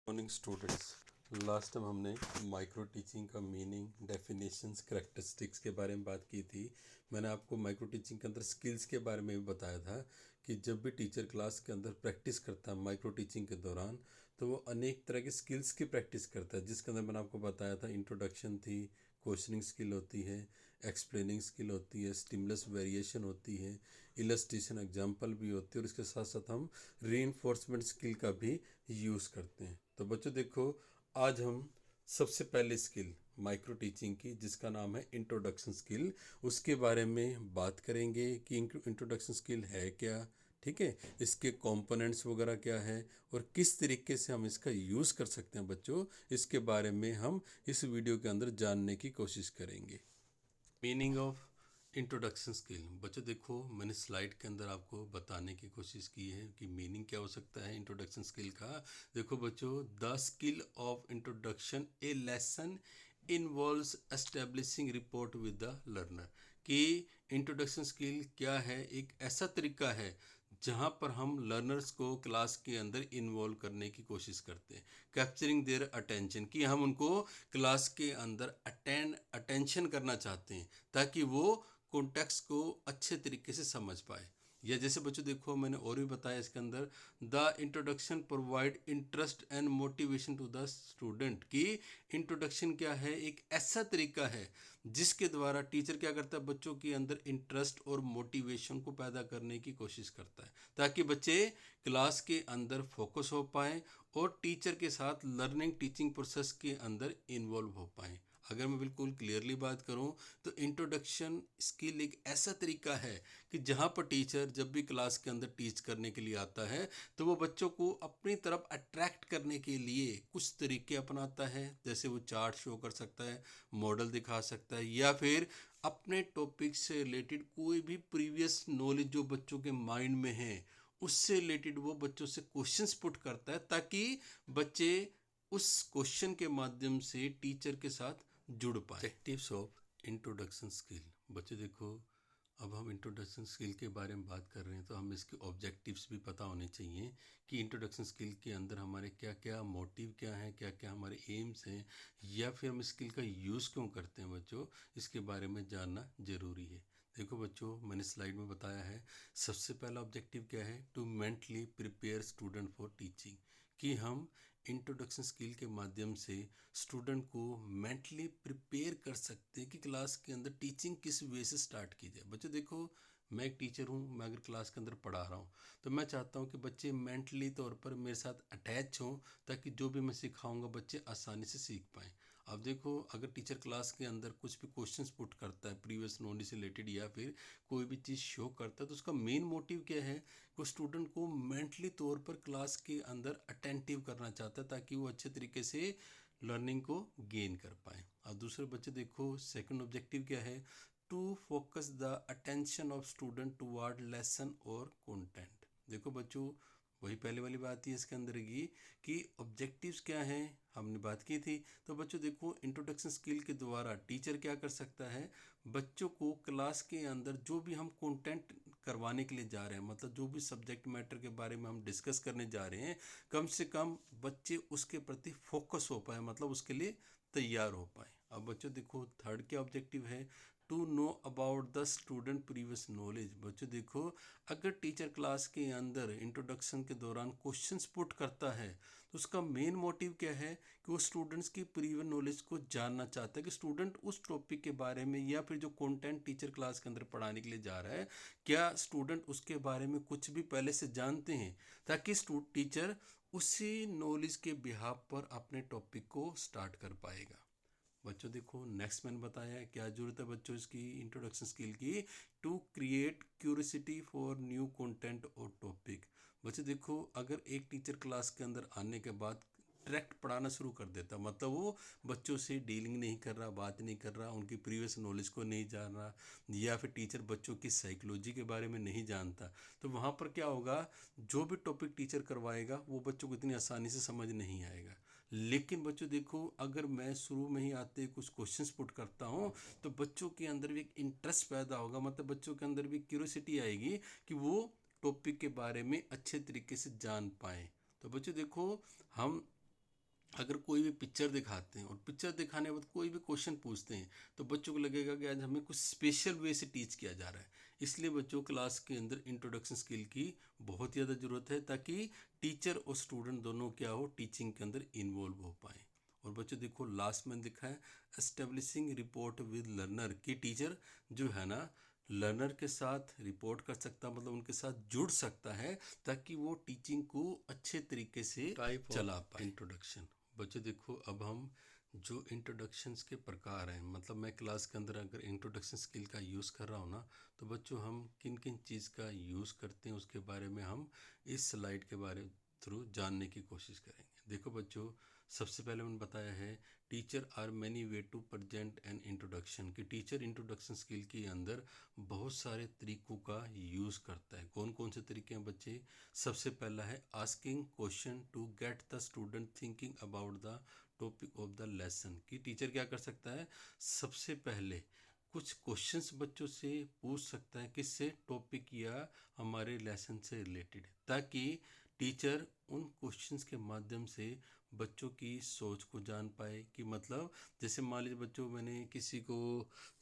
Morning students. Last time हमने micro teaching का meaning, definitions, characteristics के बारे में बात की थी। मैंने आपको माइक्रो टीचिंग के अंदर स्किल्स के बारे में भी बताया था कि जब भी टीचर क्लास के अंदर प्रैक्टिस करता है माइक्रो टीचिंग के दौरान, तो वो अनेक तरह के स्किल्स की प्रैक्टिस करता है, जिसके अंदर मैंने आपको बताया था इंट्रोडक्शन थी, क्वेश्चनिंग स्किल होती है, एक्सप्लेनिंग स्किल होती है, स्टिमुलस वेरिएशन होती है, इलस्ट्रेशन एग्जाम्पल भी होती है, और इसके साथ साथ हम रीइंफोर्समेंट स्किल का भी यूज़ करते हैं। तो बच्चों देखो, आज हम सबसे पहले स्किल माइक्रो टीचिंग की, जिसका नाम है इंट्रोडक्शन स्किल, उसके बारे में बात करेंगे कि इंट्रोडक्शन स्किल है क्या। ठीक है, इसके कंपोनेंट्स वगैरह क्या है और किस तरीके से हम इसका यूज़ कर सकते हैं बच्चों, इसके बारे में हम इस वीडियो के अंदर जानने की कोशिश करेंगे। Meaning of introduction skill. बच्चों देखो, मैंने स्लाइड के अंदर आपको बताने की कोशिश की है कि मीनिंग क्या हो सकता है इंट्रोडक्शन स्किल का। देखो बच्चों, the skill of introduction A lesson involves establishing report with the learner. कि इंट्रोडक्शन स्किल क्या है, एक ऐसा तरीका है जहाँ पर हम लर्नर्स को क्लास के अंदर इन्वॉल्व करने की कोशिश करते हैं, कैप्चरिंग देयर अटेंशन, कि हम उनको क्लास के अंदर अटेंशन करना चाहते हैं ताकि वो कॉन्टेक्स्ट को अच्छे तरीके से समझ पाए। या जैसे बच्चों देखो, मैंने और भी बताया इसके अंदर, the introduction provide interest and motivation to the student. की इंट्रोडक्शन क्या है, एक ऐसा तरीका है जिसके द्वारा टीचर क्या करता है, बच्चों के अंदर इंटरेस्ट और मोटिवेशन को पैदा करने की कोशिश करता है ताकि बच्चे क्लास के अंदर फोकस हो पाएँ और टीचर के साथ लर्निंग टीचिंग प्रोसेस के अंदर इन्वॉल्व हो पाएँ। अगर मैं बिल्कुल क्लियरली बात करूं तो इंट्रोडक्शन स्किल एक ऐसा तरीका है कि जहां पर टीचर जब भी क्लास के अंदर टीच करने के लिए आता है तो वो बच्चों को अपनी तरफ अट्रैक्ट करने के लिए कुछ तरीके अपनाता है। जैसे वो चार्ट शो कर सकता है, मॉडल दिखा सकता है, या फिर अपने टॉपिक से रिलेटेड कोई भी प्रीवियस नॉलेज जो बच्चों के माइंड में है उससे रिलेटेड वो बच्चों से क्वेश्चंस पुट करता है ताकि बच्चे उस क्वेश्चन के माध्यम से टीचर के साथ जुड़ पाए। Objectives of introduction skill. बच्चे देखो, अब हम इंट्रोडक्शन स्किल के बारे में बात कर रहे हैं तो हम इसके ऑब्जेक्टिव्स भी पता होने चाहिए कि इंट्रोडक्शन स्किल के अंदर हमारे क्या क्या मोटिव क्या हैं, क्या क्या हमारे एम्स हैं, या फिर हम स्किल का यूज़ क्यों करते हैं बच्चों, इसके बारे में जानना ज़रूरी है। देखो बच्चों, मैंने स्लाइड में बताया है, सबसे पहला ऑब्जेक्टिव क्या है, to mentally prepare student for teaching. कि हम इंट्रोडक्शन स्किल के माध्यम से स्टूडेंट को मेंटली प्रिपेयर कर सकते हैं कि क्लास के अंदर टीचिंग किस वे से स्टार्ट की जाए। बच्चों देखो, मैं एक टीचर हूँ, मैं अगर क्लास के अंदर पढ़ा रहा हूँ तो मैं चाहता हूँ कि बच्चे मेंटली तौर पर मेरे साथ अटैच हों ताकि जो भी मैं सिखाऊंगा बच्चे आसानी से सीख पाएँ। अब देखो, अगर टीचर क्लास के अंदर कुछ भी क्वेश्चंस पुट करता है प्रीवियस नॉलेज से रिलेटेड या फिर कोई भी चीज़ शो करता है तो उसका मेन मोटिव क्या है, वो स्टूडेंट को मेंटली तौर पर क्लास के अंदर अटेंटिव करना चाहता है ताकि वो अच्छे तरीके से लर्निंग को गेन कर पाए। और दूसरे बच्चे देखो, सेकंड ऑब्जेक्टिव क्या है, to focus the attention of student toward lesson और कंटेंट। देखो बच्चों, वही पहले वाली बात ही इसके अंदर की कि ऑब्जेक्टिव्स क्या हैं, हमने बात की थी। तो बच्चों देखो, इंट्रोडक्शन स्किल के द्वारा टीचर क्या कर सकता है, बच्चों को क्लास के अंदर जो भी हम कंटेंट करवाने के लिए जा रहे हैं, मतलब जो भी सब्जेक्ट मैटर के बारे में हम डिस्कस करने जा रहे हैं, कम से कम बच्चे उसके प्रति फोकस हो पाए, मतलब उसके लिए तैयार हो पाए। अब बच्चों देखो, थर्ड क्या ऑब्जेक्टिव है, to know about the student previous knowledge. बच्चों देखो, अगर टीचर क्लास के अंदर इंट्रोडक्शन के दौरान क्वेश्चंस पुट करता है तो उसका मेन मोटिव क्या है कि वो स्टूडेंट्स की प्रीवियस नॉलेज को जानना चाहता है कि स्टूडेंट उस टॉपिक के बारे में या फिर जो कंटेंट टीचर क्लास के अंदर पढ़ाने के लिए जा रहा है, क्या स्टूडेंट उसके बारे में कुछ भी पहले से जानते हैं, ताकि टीचर उसी नॉलेज के बिहाफ पर अपने टॉपिक को स्टार्ट कर पाएगा। बच्चों देखो, नेक्स्ट मैंने बताया है क्या जरूरत है बच्चों इसकी इंट्रोडक्शन स्किल की, to create curiosity for new content और टॉपिक। बच्चों देखो, अगर एक टीचर क्लास के अंदर आने के बाद डायरेक्ट पढ़ाना शुरू कर देता, मतलब वो बच्चों से डीलिंग नहीं कर रहा, बात नहीं कर रहा, उनकी प्रीवियस नॉलेज को नहीं जान रहा, या फिर टीचर बच्चों की साइकोलॉजी के बारे में नहीं जानता, तो वहाँ पर क्या होगा, जो भी टॉपिक टीचर करवाएगा वो बच्चों को इतनी आसानी से समझ नहीं आएगा। लेकिन बच्चों देखो, अगर मैं शुरू में ही आते कुछ क्वेश्चंस पुट करता हूँ तो बच्चों के अंदर भी एक इंटरेस्ट पैदा होगा, मतलब बच्चों के अंदर भी क्यूरियोसिटी आएगी कि वो टॉपिक के बारे में अच्छे तरीके से जान पाएँ। तो बच्चों देखो, हम अगर कोई भी पिक्चर दिखाते हैं और पिक्चर दिखाने के बाद कोई भी क्वेश्चन पूछते हैं तो बच्चों को लगेगा कि आज हमें कुछ स्पेशल वे से टीच किया जा रहा है। इसलिए बच्चों क्लास के अंदर इंट्रोडक्शन स्किल की बहुत ज़्यादा ज़रूरत है, ताकि टीचर और स्टूडेंट दोनों क्या हो, टीचिंग के अंदर इन्वॉल्व हो पाए। और बच्चों देखो लास्ट में लिखा है एस्टेब्लिशिंग रिपोर्ट विद लर्नर, की टीचर जो है ना लर्नर के साथ रिपोर्ट कर सकता, मतलब उनके साथ जुड़ सकता है, ताकि वो टीचिंग को अच्छे तरीके से चला पाए। इंट्रोडक्शन बच्चों देखो, अब हम जो इंट्रोडक्शंस के प्रकार हैं, मतलब मैं क्लास के अंदर अगर इंट्रोडक्शन स्किल का यूज़ कर रहा हूँ ना, तो बच्चों हम किन किन चीज़ का यूज़ करते हैं उसके बारे में हम इस स्लाइड के बारे थ्रू जानने की कोशिश करेंगे। देखो बच्चों, सबसे पहले मैंने बताया है teacher are many way to present an introduction, कि टीचर इंट्रोडक्शन स्किल के अंदर बहुत सारे तरीकों का यूज़ करता है। कौन कौन से तरीके हैं बच्चे? सबसे पहला है asking question to get the student thinking about the topic of the lesson, कि टीचर क्या कर सकता है, सबसे पहले कुछ क्वेश्चंस बच्चों से पूछ सकता है, किससे, टॉपिक या हमारे लेसन से रिलेटेड, ताकि टीचर उन क्वेश्चंस के माध्यम से बच्चों की सोच को जान पाए। कि मतलब जैसे मान लीजिए बच्चों, मैंने किसी को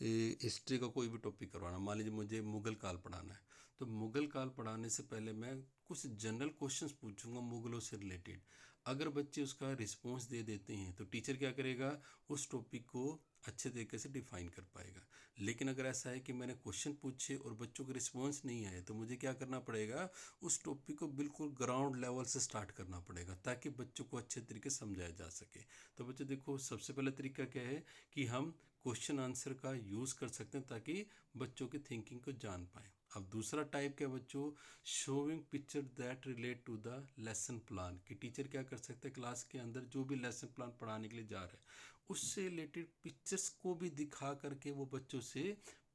हिस्ट्री का कोई भी टॉपिक करवाना, मान लीजिए मुझे मुग़ल काल पढ़ाना है, तो मुग़ल काल पढ़ाने से पहले मैं कुछ जनरल क्वेश्चंस पूछूंगा मुग़लों से रिलेटेड। अगर बच्चे उसका रिस्पॉन्स दे देते हैं तो टीचर क्या करेगा, उस टॉपिक को अच्छे तरीके से डिफाइन कर पाएगा। लेकिन अगर ऐसा है कि मैंने क्वेश्चन पूछे और बच्चों का रिस्पॉन्स नहीं आए, तो मुझे क्या करना पड़ेगा, उस टॉपिक को बिल्कुल ग्राउंड लेवल से स्टार्ट करना पड़ेगा, ताकि बच्चों को अच्छे तरीके से समझाया जा सके। तो बच्चों देखो, सबसे पहला तरीका क्या है कि हम क्वेश्चन आंसर का यूज़ कर सकते हैं, ताकि बच्चों की थिंकिंग को जान पाएँ। अब दूसरा टाइप क्या बच्चों, showing picture that relate to the lesson plan, कि टीचर क्या कर सकते हैं, क्लास के अंदर जो भी लेसन प्लान पढ़ाने के लिए जा रहा है उससे रिलेटेड पिक्चर्स को भी दिखा करके वो बच्चों से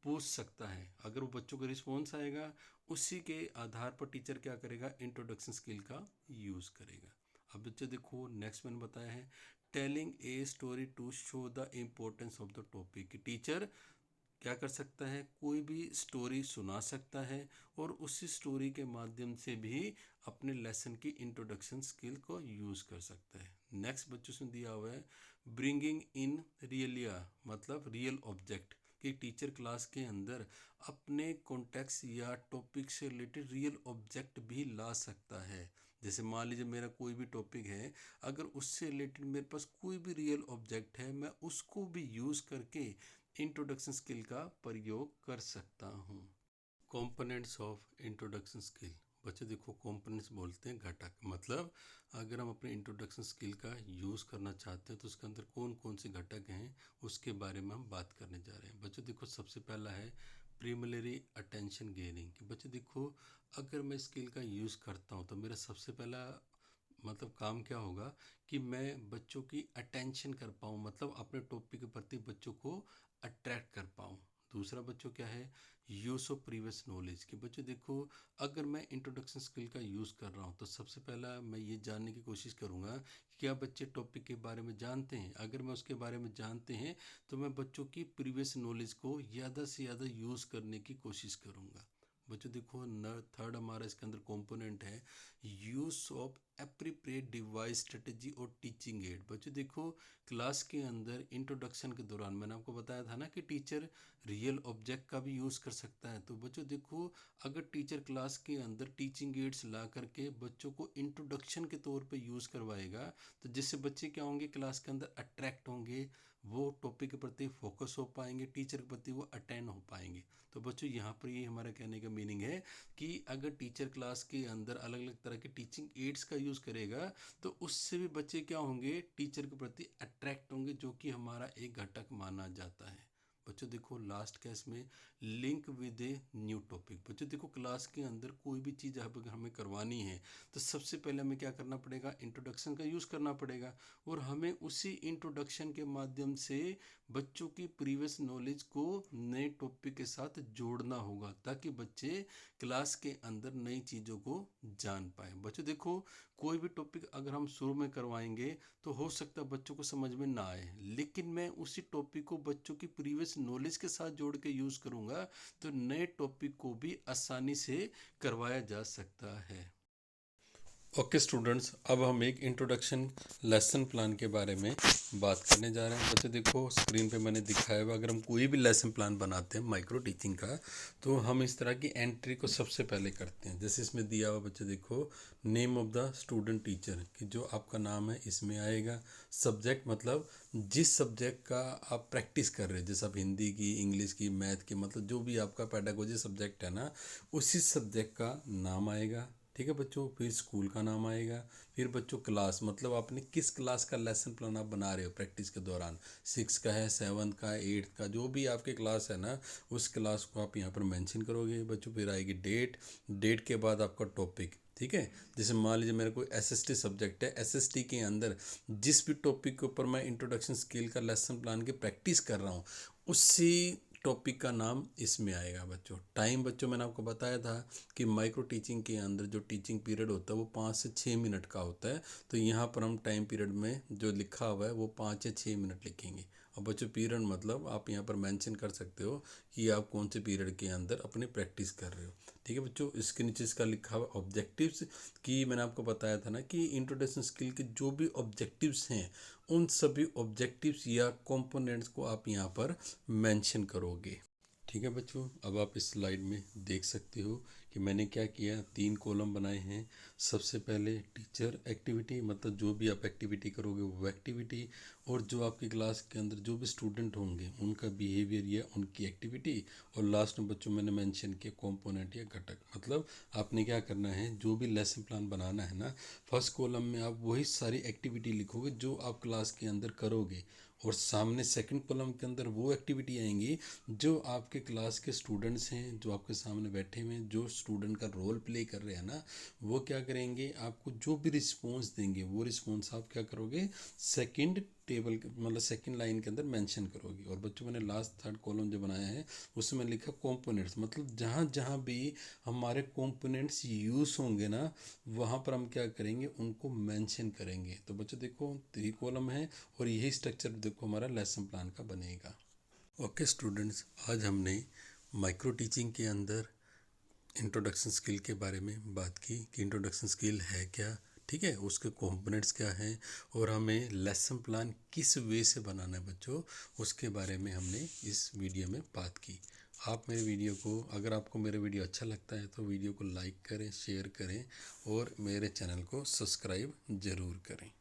पूछ सकता है। अगर वो बच्चों का रिस्पॉन्स आएगा, उसी के आधार पर टीचर क्या करेगा, इंट्रोडक्शन स्किल का यूज़ करेगा। अब बच्चे देखो, नेक्स्ट मैंने बताया है telling a story to show the importance of the topic, teacher क्या कर सकता है, कोई भी स्टोरी सुना सकता है और उसी स्टोरी के माध्यम से भी अपने लेसन की इंट्रोडक्शन स्किल को यूज़ कर सकता है। नेक्स्ट बच्चों से दिया हुआ है ब्रिंगिंग इन रियलिया, मतलब रियल ऑब्जेक्ट, कि टीचर क्लास के अंदर अपने कॉन्टेक्स्ट या टॉपिक से रिलेटेड रियल ऑब्जेक्ट भी ला सकता है। जैसे मान लीजिए मेरा कोई भी टॉपिक है, अगर उससे रिलेटेड मेरे पास कोई भी रियल ऑब्जेक्ट है, मैं उसको भी यूज़ करके इंट्रोडक्शन स्किल का प्रयोग कर सकता हूँ। कंपोनेंट्स ऑफ इंट्रोडक्शन स्किल, बच्चे देखो कंपोनेंट्स बोलते हैं घटक, मतलब अगर हम अपने इंट्रोडक्शन स्किल का यूज़ करना चाहते हैं तो उसके अंदर कौन कौन से घटक हैं उसके बारे में हम बात करने जा रहे हैं। बच्चों देखो, सबसे पहला है प्रीमिलरी अटेंशन गेनिंग। बच्चों देखो, अगर मैं स्किल का यूज़ करता हूँ तो मेरा सबसे पहला मतलब काम क्या होगा कि मैं बच्चों की अटेंशन कर पाऊँ, मतलब अपने टॉपिक के प्रति बच्चों को अट्रैक्ट कर पाऊँ। दूसरा बच्चों क्या है, यूज़ ऑफ प्रीवियस नॉलेज, कि बच्चों देखो अगर मैं इंट्रोडक्शन स्किल का यूज़ कर रहा हूँ तो सबसे पहला मैं ये जानने की कोशिश करूँगा कि क्या बच्चे टॉपिक के बारे में जानते हैं। अगर मैं उसके बारे में जानते हैं तो मैं बच्चों की प्रीवियस नॉलेज को ज़्यादा से ज़्यादा यूज़ करने की कोशिश करूँगा। बच्चों देखो, थर्ड हमारा इसके अंदर कंपोनेंट है use of appropriate device strategy और टीचिंग एड। बच्चों देखो, क्लास के अंदर इंट्रोडक्शन के दौरान मैंने आपको बताया था ना कि टीचर रियल ऑब्जेक्ट का भी यूज़ कर सकता है। तो बच्चों देखो, अगर टीचर क्लास के अंदर टीचिंग एड्स ला करके बच्चों को इंट्रोडक्शन के तौर पे यूज़ करवाएगा, तो जिससे बच्चे क्या होंगे, क्लास के अंदर अट्रैक्ट होंगे, वो टॉपिक के प्रति फोकस हो पाएंगे, टीचर के प्रति वो अटेंड हो पाएंगे। तो बच्चों यहाँ पर ये हमारा कहने का मीनिंग है कि अगर टीचर क्लास के अंदर अलग अलग तरह के टीचिंग एड्स का यूज़ करेगा तो उससे भी बच्चे क्या होंगे, टीचर के प्रति अट्रैक्ट होंगे, जो कि हमारा एक घटक माना जाता है। बच्चों देखो, लास्ट केस में link with a new topic. बच्चों देखो, क्लास के अंदर कोई भी चीज़ अगर हमें करवानी है तो सबसे पहले हमें क्या करना पड़ेगा, इंट्रोडक्शन का यूज़ करना पड़ेगा, और हमें उसी इंट्रोडक्शन के माध्यम से बच्चों की प्रीवियस नॉलेज को नए टॉपिक के साथ जोड़ना होगा, ताकि बच्चे क्लास के अंदर नई चीज़ों को जान पाए। बच्चों देखो, कोई भी टॉपिक अगर हम शुरू में करवाएंगे तो हो सकता है बच्चों को समझ में ना आए, लेकिन मैं उसी टॉपिक को बच्चों की प्रीवियस नॉलेज के साथ जोड़ के यूज़ करूँगा तो नए टॉपिक को भी आसानी से करवाया जा सकता है। ओके स्टूडेंट्स, अब हम एक इंट्रोडक्शन लेसन प्लान के बारे में बात करने जा रहे हैं। बच्चे देखो, स्क्रीन पे मैंने दिखाया हुआ, अगर हम कोई भी लेसन प्लान बनाते हैं माइक्रो टीचिंग का, तो हम इस तरह की एंट्री को सबसे पहले करते हैं। जैसे इसमें दिया हुआ बच्चे देखो, name of the student teacher, कि जो आपका नाम है इसमें आएगा। सब्जेक्ट मतलब जिस सब्जेक्ट का आप प्रैक्टिस कर रहे हैं, जैसे आप हिंदी की, इंग्लिश की, मैथ की, मतलब जो भी आपका पेडागोजी सब्जेक्ट है ना, उसी सब्जेक्ट का नाम आएगा। ठीक है बच्चों, फिर स्कूल का नाम आएगा। फिर बच्चों क्लास, मतलब आपने किस क्लास का लेसन प्लान आप बना रहे हो प्रैक्टिस के दौरान, 6 का है, 7 का है, 8 का, जो भी आपके क्लास है ना, उस क्लास को आप यहाँ पर मेंशन करोगे बच्चों। फिर आएगी डेट, डेट के बाद आपका टॉपिक। ठीक है, जैसे मान लीजिए मेरा कोई एसएसटी सब्जेक्ट है, एसएसटी के अंदर जिस भी टॉपिक के ऊपर मैं इंट्रोडक्शन स्किल का लेसन प्लान की प्रैक्टिस कर रहा हूँ, उसी टॉपिक का नाम इसमें आएगा बच्चों। टाइम बच्चों मैंने आपको बताया था कि माइक्रो टीचिंग के अंदर जो टीचिंग पीरियड होता है वो 5 से 6 मिनट का होता है। तो यहाँ पर हम टाइम पीरियड में जो लिखा हुआ है वो 5 या 6 मिनट लिखेंगे। और बच्चों पीरियड मतलब आप यहाँ पर मेंशन कर सकते हो कि आप कौन से पीरियड के अंदर अपनी प्रैक्टिस कर रहे हो। ठीक है बच्चों, इसके नीचे इसका लिखा हुआ ऑब्जेक्टिव्स, कि मैंने आपको बताया था ना कि इंट्रोडक्शन स्किल के जो भी ऑब्जेक्टिव्स हैं, उन सभी ऑब्जेक्टिव्स या कंपोनेंट्स को आप यहाँ पर मेंशन करोगे। ठीक है बच्चों, अब आप इस स्लाइड में देख सकते हो कि मैंने क्या किया, 3 कॉलम बनाए हैं। सबसे पहले टीचर एक्टिविटी, मतलब जो भी आप एक्टिविटी करोगे वो एक्टिविटी, और जो आपकी क्लास के अंदर जो भी स्टूडेंट होंगे उनका बिहेवियर या उनकी एक्टिविटी, और लास्ट में बच्चों मैंने मेंशन किया कंपोनेंट या घटक। मतलब आपने क्या करना है, जो भी लेसन प्लान बनाना है ना, फर्स्ट कॉलम में आप वही सारी एक्टिविटी लिखोगे जो आप क्लास के अंदर करोगे, और सामने सेकंड कॉलम के अंदर वो एक्टिविटी आएंगी जो आपके क्लास के स्टूडेंट्स हैं, जो आपके सामने बैठे हुए हैं, जो स्टूडेंट का रोल प्ले कर रहे हैं ना, वो क्या करेंगे, आपको जो भी रिस्पॉन्स देंगे वो रिस्पॉन्स आप क्या करोगे, सेकंड टेबल मतलब सेकंड लाइन के अंदर मेंशन करोगे। और बच्चों मैंने लास्ट थर्ड कॉलम जो बनाया है उसमें लिखा कंपोनेंट्स, मतलब जहाँ जहाँ भी हमारे कंपोनेंट्स यूज़ होंगे ना, वहाँ पर हम क्या करेंगे, उनको मेंशन करेंगे। तो बच्चों देखो 3 कॉलम है, और यही स्ट्रक्चर देखो हमारा लेसन प्लान का बनेगा। ओके स्टूडेंट्स, आज हमने माइक्रो टीचिंग के अंदर इंट्रोडक्शन स्किल के बारे में बात की कि इंट्रोडक्शन स्किल है क्या, ठीक है, उसके कंपोनेंट्स क्या हैं, और हमें लेसन प्लान किस वे से बनाना है बच्चों, उसके बारे में हमने इस वीडियो में बात की। आप मेरे वीडियो को, अगर आपको मेरा वीडियो अच्छा लगता है तो वीडियो को लाइक करें, शेयर करें, और मेरे चैनल को सब्सक्राइब ज़रूर करें।